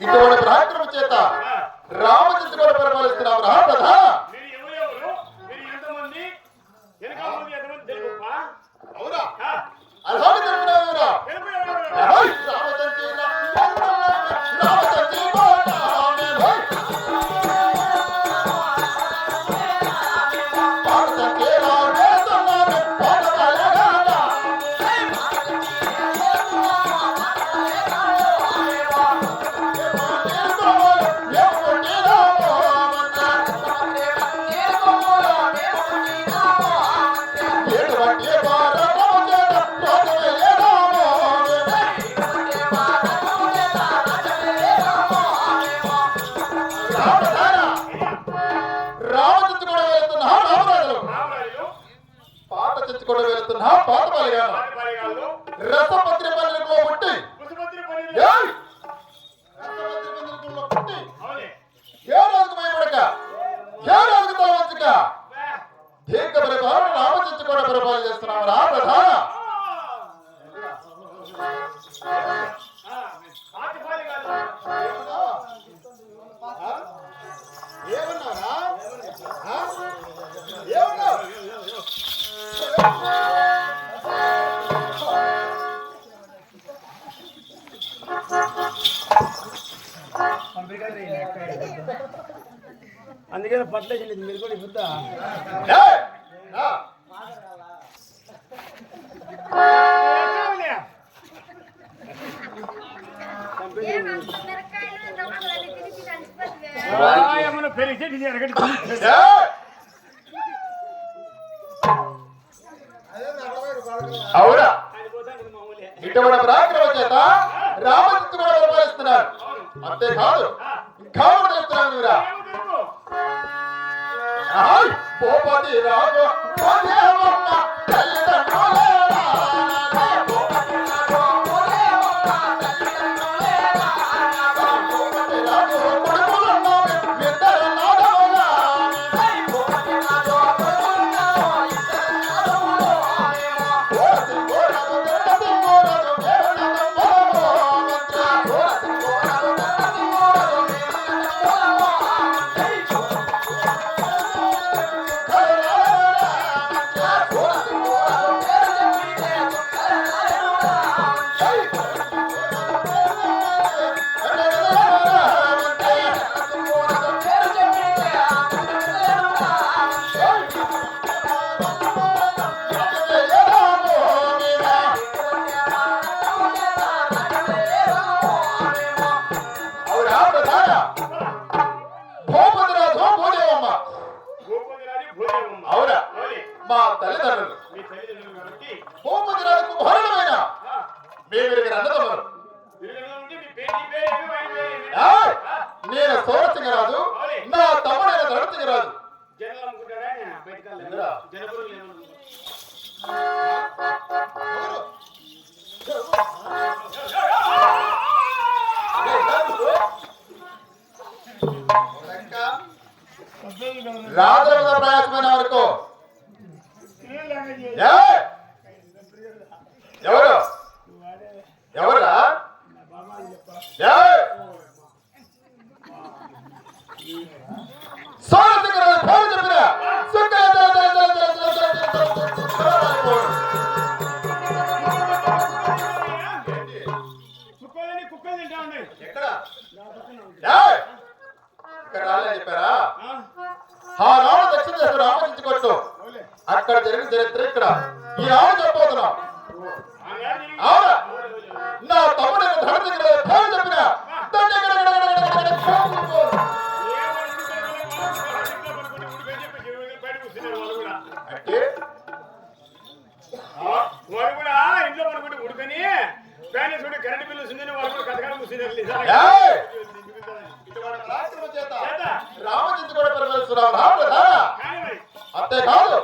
ఇటువంటి పరాక్రమ చేత రామచంద్రుడు పరిపాలిస్తున్నాం రా ప్రధాన. అవునా అలాగే తెలుపుతున్నావురా. రసపత్రి పల్లెలో పుట్టి ఏ రోజుకు భయపడక ఏ రోజుకు తలవంచక దీర్ఘ పరిపాలన రామచంద్ర కూడా పరిపాలన చేస్తున్నాము రా ప్రధాన. ఏమన్నారా ఏమన్నా అందుకని పట్లేదు మీరు కూడా ఇప్పుడు అవునా ఇటువంటి పరాక్రమ చేత రామచంద్రుడు పరిపాలిస్తున్నారు. అంతేకాదు ఇంకా చెప్తున్నాను మీరా భూపతి రాజు మా తల్లిదండ్రులు భూపతి రాజుకు భారమైన మేమిరికి అన్నదమ్ములు. నేను సోరసింగరాజు, నా తమ్ముడైన ధరణసింగరాజు. రాజుల ప్రయాసమైన వరకు ఎవరు ఎవరా సోరసింగరాజు పేరు చెప్పిన ఇక్కడ రాలేని చెప్పారా? ఆ రావణ దక్షిణ దేశం రామచించుకోవచ్చు. అక్కడ జరిగిన చరిత్ర ఇక్కడ ఈ రావణ చెప్పబోతున్నా. అవునా నా తమ్ముడు ధరణసింగరాజు పేరు చెప్పిన అంటే వాడు కూడా ఇంట్లో పడుకుంటే ఉడుకని ఫ్యాన్ చూడు కరెంట్ బిల్లు వస్తుంది వాళ్ళు కూడా కథకాలం కూర్చున్నారు. రామచంద్ర కూడా పరిపాలిస్తున్నావు అంతేకాదు